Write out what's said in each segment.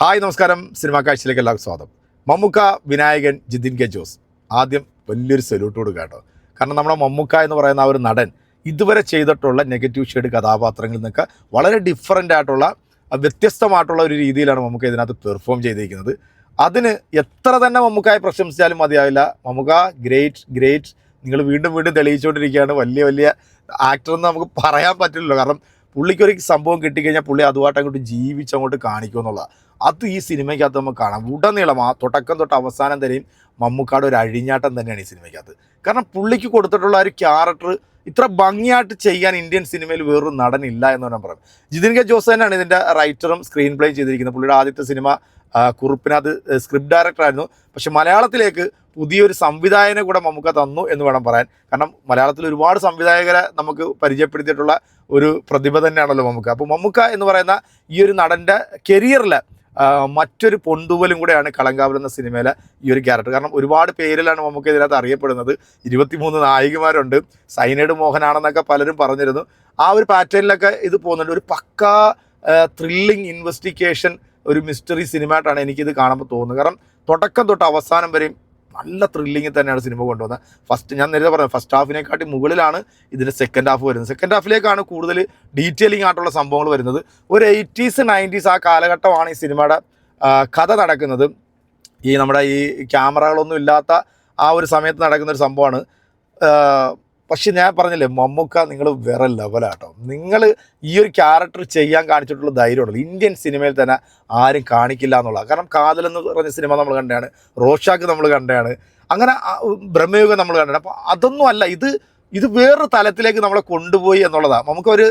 Hi നമസ്കാരം, cinema കാഴ്ചയിലേക്ക് എല്ലാവർക്കും സ്വാഗതം. മമ്മൂക്ക, വിനായകൻ, ജിതിൻ കെ ജോസ്. ആദ്യം വലിയൊരു സല്യൂട്ട് കൊടുക്കുക കേട്ടോ. കാരണം നമ്മുടെ മമ്മൂക്ക എന്ന് പറയുന്ന ആ ഒരു നടൻ ഇതുവരെ ചെയ്തിട്ടുള്ള നെഗറ്റീവ് ഷെയ്ഡ് കഥാപാത്രങ്ങളിൽ നിന്നൊക്കെ വളരെ ഡിഫറൻ്റ് ആയിട്ടുള്ള വ്യത്യസ്തമായിട്ടുള്ള ഒരു രീതിയിലാണ് മമ്മൂക്ക ഇതിനകത്ത് പെർഫോം ചെയ്തിരിക്കുന്നത്. അതിന് എത്ര തന്നെ മമ്മൂക്കായെ പ്രശംസിച്ചാലും മതിയാവില്ല. മമ്മൂക്ക ഗ്രേറ്റ്. നിങ്ങൾ വീണ്ടും വീണ്ടും തെളിയിച്ചുകൊണ്ടിരിക്കുകയാണ്. വലിയ ആക്ടറെന്ന് നമുക്ക് പറയാൻ പറ്റില്ലല്ലോ. കാരണം പുള്ളിക്കൊരു സംഭവം കിട്ടിക്കഴിഞ്ഞാൽ പുള്ളി അതുമായിട്ട് അങ്ങോട്ട് ജീവിച്ചങ്ങോട്ട് കാണിക്കുമെന്നുള്ളത് അത് ഈ സിനിമയ്ക്കകത്ത് നമുക്ക് കാണാം. ഉടനീളം ആ തുടക്കം തൊട്ട് അവസാനം വരെയും മമ്മൂക്കാട് ഒരു അഴിഞ്ഞാട്ടം തന്നെയാണ് ഈ സിനിമയ്ക്കകത്ത്. കാരണം പുള്ളിക്ക് കൊടുത്തിട്ടുള്ള ഒരു ക്യാരക്ടർ ഇത്ര ഭംഗിയായിട്ട് ചെയ്യാൻ ഇന്ത്യൻ സിനിമയിൽ വേറൊരു നടനില്ല എന്ന് ഞാൻ പറയും. ജിതിൻ കെ ജോസ് തന്നെയാണ് ഇതിൻ്റെ റൈറ്ററും സ്ക്രീൻ പ്ലേയും ചെയ്തിരിക്കുന്നത്. പുള്ളിയുടെ ആദ്യത്തെ സിനിമ കുറുപ്പിനകത്ത് സ്ക്രിപ്റ്റ് ഡയറക്ടറായിരുന്നു. പക്ഷെ മലയാളത്തിലേക്ക് പുതിയൊരു സംവിധായകനെ കൂടെ മമ്മൂക്ക തന്നു എന്ന് വേണം പറയാൻ. കാരണം മലയാളത്തിൽ ഒരുപാട് സംവിധായകരെ നമുക്ക് പരിചയപ്പെടുത്തിയിട്ടുള്ള ഒരു പ്രതിഭ തന്നെയാണല്ലോ മമ്മൂക്ക. അപ്പോൾ മമ്മൂക്ക എന്ന് പറയുന്ന ഈ ഒരു നടൻ്റെ കരിയറിൽ മറ്റൊരു പൊന്തൂവലും കൂടെയാണ് കളങ്കാവൽ എന്ന സിനിമയിലെ ഈ ഒരു ക്യാരക്ടർ. കാരണം ഒരുപാട് പേരിലാണ് മമ്മൂക്ക ഇതിനകത്ത് അറിയപ്പെടുന്നത്. 23 നായികമാരുണ്ട്. സൈനൈഡ് മോഹനാണെന്നൊക്കെ പലരും പറഞ്ഞിരുന്നു. ആ ഒരു പാറ്റേണിലൊക്കെ ഇത് പോകുന്നുണ്ട്. ഒരു പക്കാ ത്രില്ലിങ് ഇൻവെസ്റ്റിഗേഷൻ, ഒരു മിസ്റ്ററി സിനിമയായിട്ടാണ് എനിക്കിത് കാണുമ്പോൾ തോന്നുന്നത്. കാരണം തുടക്കം തൊട്ട് അവസാനം വരെയും നല്ല ത്രില്ലിങ്ങിൽ തന്നെയാണ് സിനിമ കൊണ്ടുവന്നത്. ഞാൻ നേരത്തെ പറഞ്ഞത് ഫസ്റ്റ് ഹാഫിനെക്കാട്ടി മുകളിലാണ് ഇതിൻ്റെ സെക്കൻഡ് ഹാഫ് വരുന്നത്. സെക്കൻഡ് ഹാഫിലേക്കാണ് കൂടുതൽ ഡീറ്റെയിലിംഗ് ആയിട്ടുള്ള സംഭവങ്ങൾ വരുന്നത്. ഒരു 80s 90s ആ കാലഘട്ടമാണ് ഈ സിനിമയുടെ കഥ നടക്കുന്നത്. ഈ നമ്മുടെ ഈ ക്യാമറകളൊന്നും ഇല്ലാത്ത ആ ഒരു സമയത്ത് നടക്കുന്നൊരു സംഭവമാണ്. പക്ഷെ ഞാൻ പറഞ്ഞില്ലേ, മമ്മൂക്ക നിങ്ങൾ വേറെ ലെവലാട്ടോ. നിങ്ങൾ ഈ ഒരു ക്യാരക്ടർ ചെയ്യാൻ കാണിച്ചിട്ടുള്ള ധൈര്യമുള്ളൂ ഇന്ത്യൻ സിനിമയിൽ തന്നെ ആരും കാണിക്കില്ല എന്നുള്ളത്. കാരണം കാതൽ എന്ന് പറഞ്ഞ സിനിമ നമ്മൾ കണ്ടതാണ്, റോഷാക്ക് നമ്മൾ കണ്ടതാണ്, അങ്ങനെ ബ്രഹ്മയുഗം നമ്മൾ കണ്ടതാണ്. അപ്പോൾ അതൊന്നും അല്ല, ഇത് വേറൊരു തലത്തിലേക്ക് നമ്മളെ കൊണ്ടുപോയി എന്നുള്ളതാണ്. നമുക്കൊരു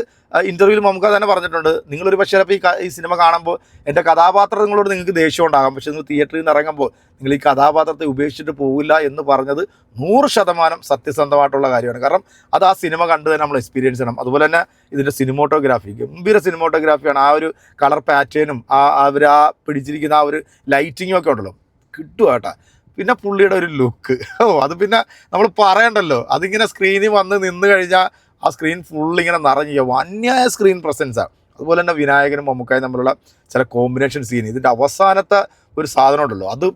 ഇൻ്റർവ്യൂവിൽ നമുക്ക് തന്നെ പറഞ്ഞിട്ടുണ്ട്, നിങ്ങളൊരു പക്ഷേ ഇപ്പോൾ ഈ സിനിമ കാണുമ്പോൾ എൻ്റെ കഥാപാത്രങ്ങളോട് നിങ്ങൾക്ക് ദേഷ്യം ഉണ്ടാകാം, പക്ഷേ നിങ്ങൾ തിയേറ്ററിൽ നിന്ന് ഇറങ്ങുമ്പോൾ നിങ്ങൾ ഈ കഥാപാത്രത്തെ ഉപേക്ഷിച്ചിട്ട് പോകില്ല എന്ന് പറഞ്ഞത് 100% സത്യസന്ധമായിട്ടുള്ള കാര്യമാണ്. കാരണം അത് ആ സിനിമ കണ്ടു തന്നെ നമ്മൾ എക്സ്പീരിയൻസ് ചെയ്യണം. അതുപോലെ തന്നെ ഇതിൻ്റെ സിനിമോട്ടോഗ്രാഫി ഗംഭീര സിനിമോട്ടോഗ്രാഫിയാണ്. ആ ഒരു കളർ പാറ്റേണും അവർ പിടിച്ചിരിക്കുന്ന ആ ഒരു ലൈറ്റിങ്ങും ഒക്കെ ഉണ്ടല്ലോ, കിട്ടുക കേട്ടോ. പിന്നെ പുള്ളിയുടെ ഒരു ലുക്ക്, അത് പിന്നെ നമ്മൾ പറയണ്ടല്ലോ. അതിങ്ങനെ സ്ക്രീനിൽ വന്ന് നിന്ന് കഴിഞ്ഞാൽ ആ സ്ക്രീൻ ഫുള്ളിങ്ങനെ നിറഞ്ഞു അന്യായ സ്ക്രീൻ പ്രസൻസാണ്. അതുപോലെ തന്നെ വിനായകനും മമ്മൂക്കായും തമ്മിലുള്ള ചില കോമ്പിനേഷൻ സീൻ, ഇതിൻ്റെ അവസാനത്തെ ഒരു സാധനം ഉണ്ടല്ലോ, അത്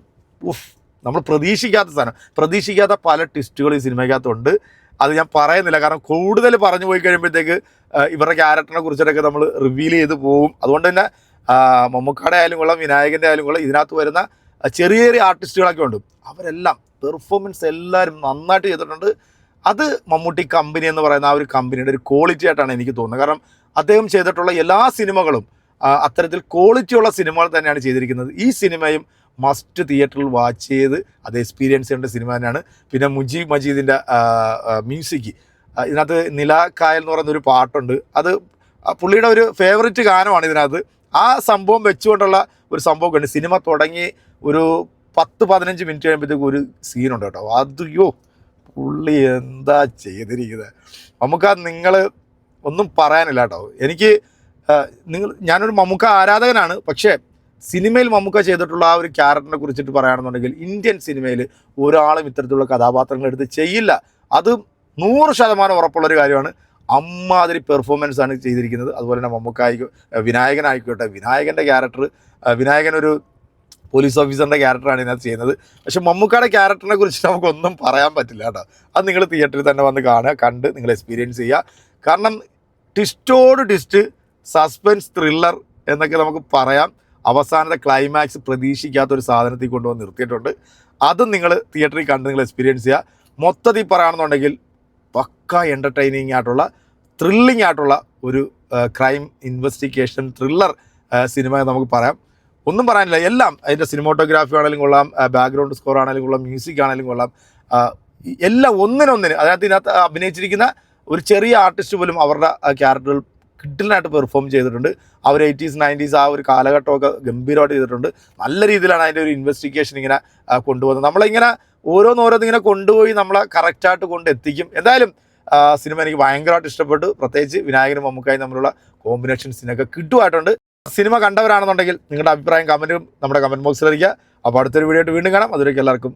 നമ്മൾ പ്രതീക്ഷിക്കാത്ത സാധനം, പ്രതീക്ഷിക്കാത്ത പല ട്വിസ്റ്റുകൾ ഈ സിനിമയ്ക്കകത്തുണ്ട്. അത് ഞാൻ പറയുന്നില്ല, കാരണം കൂടുതൽ പറഞ്ഞു പോയി കഴിയുമ്പോഴത്തേക്ക് ഇവരുടെ ക്യാരക്ടറിനെ കുറിച്ചിട്ടൊക്കെ നമ്മൾ റിവീൽ ചെയ്ത് പോകും. അതുകൊണ്ട് തന്നെ മമ്മൂക്കയുടെ ആയാലും കൊള്ളാം, വിനായകൻ്റെ ആയാലും കൊള്ളാം, ഇതിനകത്ത് വരുന്ന ചെറിയ ആർട്ടിസ്റ്റുകളൊക്കെ ഉണ്ട്, അവരെല്ലാം പെർഫോമൻസ് എല്ലാവരും നന്നായിട്ട് ചെയ്തിട്ടുണ്ട്. അത് മമ്മൂട്ടി കമ്പനി എന്ന് പറയുന്ന ആ ഒരു കമ്പനിയുടെ ഒരു ക്വാളിറ്റി ആയിട്ടാണ് എനിക്ക് തോന്നുന്നത്. കാരണം അദ്ദേഹം ചെയ്തിട്ടുള്ള എല്ലാ സിനിമകളും അത്തരത്തിൽ ക്വാളിറ്റിയുള്ള സിനിമകൾ തന്നെയാണ് ചെയ്തിരിക്കുന്നത്. ഈ സിനിമയും മസ്റ്റ് തിയേറ്ററിൽ വാച്ച് ചെയ്ത് അത് എക്സ്പീരിയൻസ് ചെയ്യേണ്ട സിനിമ തന്നെയാണ്. പിന്നെ മുജീബ് മജീദിൻ്റെ മ്യൂസിക്, ഇതിനകത്ത് നിലാക്കായൽ എന്ന് പറയുന്നൊരു പാട്ടുണ്ട്, അത് പുള്ളിയുടെ ഒരു ഫേവറേറ്റ് ഗാനമാണ് ഇതിനകത്ത്. ആ സംഭവം വെച്ചുകൊണ്ടുള്ള ഒരു സംഭവം ഉണ്ട്. സിനിമ തുടങ്ങി ഒരു 10-15 മിനിറ്റ് കഴിയുമ്പോഴത്തേക്ക് ഒരു സീനുണ്ട് കേട്ടോ. അയ്യോ, പുള്ളി എന്താ ചെയ്തിരിക്കുന്നത്. നമുക്ക് നിങ്ങൾ ഒന്നും പറയാനില്ല കേട്ടോ. എനിക്ക് ഞാനൊരു മമ്മൂക്ക ആരാധകനാണ്, പക്ഷേ സിനിമയിൽ മമ്മൂക്ക ചെയ്തിട്ടുള്ള ആ ഒരു ക്യാരക്ടറിനെ കുറിച്ചിട്ട് പറയുകയാണെന്നുണ്ടെങ്കിൽ ഇന്ത്യൻ സിനിമയിൽ ഒരാളും ഇത്തരത്തിലുള്ള കഥാപാത്രങ്ങൾ എടുത്ത് ചെയ്യില്ല. അത് 100% ഉറപ്പുള്ളൊരു കാര്യമാണ്. അമ്മാതിരി പെർഫോമൻസ് ആണ് ചെയ്തിരിക്കുന്നത്. അതുപോലെ തന്നെ വിനായകനായിക്കോട്ടെ, വിനായകൻ്റെ ക്യാരക്ടർ, വിനായകൻ ഒരു പോലീസ് ഓഫീസറിൻ്റെ ക്യാരക്ടറാണ് ഇതിനകത്ത് ചെയ്യുന്നത്. പക്ഷേ മമ്മൂക്കയുടെ ക്യാരക്ടറിനെ കുറിച്ച് നമുക്കൊന്നും പറയാൻ പറ്റില്ല കേട്ടോ. അത് നിങ്ങൾ തിയേറ്ററിൽ തന്നെ വന്ന് കാണുക, കണ്ട് നിങ്ങൾ എക്സ്പീരിയൻസ് ചെയ്യുക. കാരണം ട്വിസ്റ്റോട് ട്വിസ്റ്റ്, സസ്പെൻസ്, ത്രില്ലർ എന്നൊക്കെ നമുക്ക് പറയാം. അവസാനത്തെ ക്ലൈമാക്സ് പ്രതീക്ഷിക്കാത്തൊരു സാധനത്തിൽ കൊണ്ടുവന്ന് നിർത്തിയിട്ടുണ്ട്. അതും നിങ്ങൾ തിയേറ്ററിൽ കണ്ട് നിങ്ങൾ എക്സ്പീരിയൻസ് ചെയ്യുക. മൊത്തത്തിൽ പറയുകയാണെന്നുണ്ടെങ്കിൽ പക്ക എൻ്റർടൈനിങ് ആയിട്ടുള്ള, ത്രില്ലിംഗ് ആയിട്ടുള്ള ഒരു ക്രൈം ഇൻവെസ്റ്റിഗേഷൻ ത്രില്ലർ സിനിമ നമുക്ക് പറയാം. ഒന്നും പറയാനില്ല, എല്ലാം അതിൻ്റെ സിനിമോട്ടോഗ്രാഫി ആണെങ്കിലും കൊള്ളാം, ബാക്ക്ഗ്രൗണ്ട് സ്കോർ ആണെങ്കിലും കൊള്ളാം, മ്യൂസിക് ആണെങ്കിലും കൊള്ളാം, എല്ലാം ഒന്നിനൊന്നിന്. ഇതിനകത്ത് അഭിനയിച്ചിരിക്കുന്ന ഒരു ചെറിയ ആർട്ടിസ്റ്റ് പോലും അവരുടെ ക്യാരക്ടറുകൾ കിഡിലായിട്ട് പെർഫോം ചെയ്തിട്ടുണ്ട്. അവർ 80s 90s ആ ഒരു കാലഘട്ടമൊക്കെ ഗംഭീരമായിട്ട് ചെയ്തിട്ടുണ്ട്. നല്ല രീതിയിലാണ് അതിൻ്റെ ഒരു ഇൻവെസ്റ്റിഗേഷൻ ഇങ്ങനെ കൊണ്ടുപോകുന്നത്. നമ്മളിങ്ങനെ ഓരോന്നിങ്ങനെ കൊണ്ടുപോയി നമ്മളെ കറക്റ്റായിട്ട് കൊണ്ടെത്തിക്കും. എന്തായാലും സിനിമ എനിക്ക് ഭയങ്കരമായിട്ട് ഇഷ്ടപ്പെട്ടു. പ്രത്യേകിച്ച് വിനായകനും മമ്മൂക്കായും തമ്മിലുള്ള കോമ്പിനേഷൻസിനൊക്കെ കിട്ടുമായിട്ടുണ്ട്. സിനിമ കണ്ടവരാണെന്നുണ്ടെങ്കിൽ നിങ്ങളുടെ അഭിപ്രായം കമൻറ്റും നമ്മുടെ കമൻറ്റ് ബോക്സിൽ അറിയിക്കുക. അപ്പോൾ അടുത്തൊരു വീഡിയോ ആയിട്ട് വീണ്ടും കാണാം. അതുവരേക്കും എല്ലാവർക്കും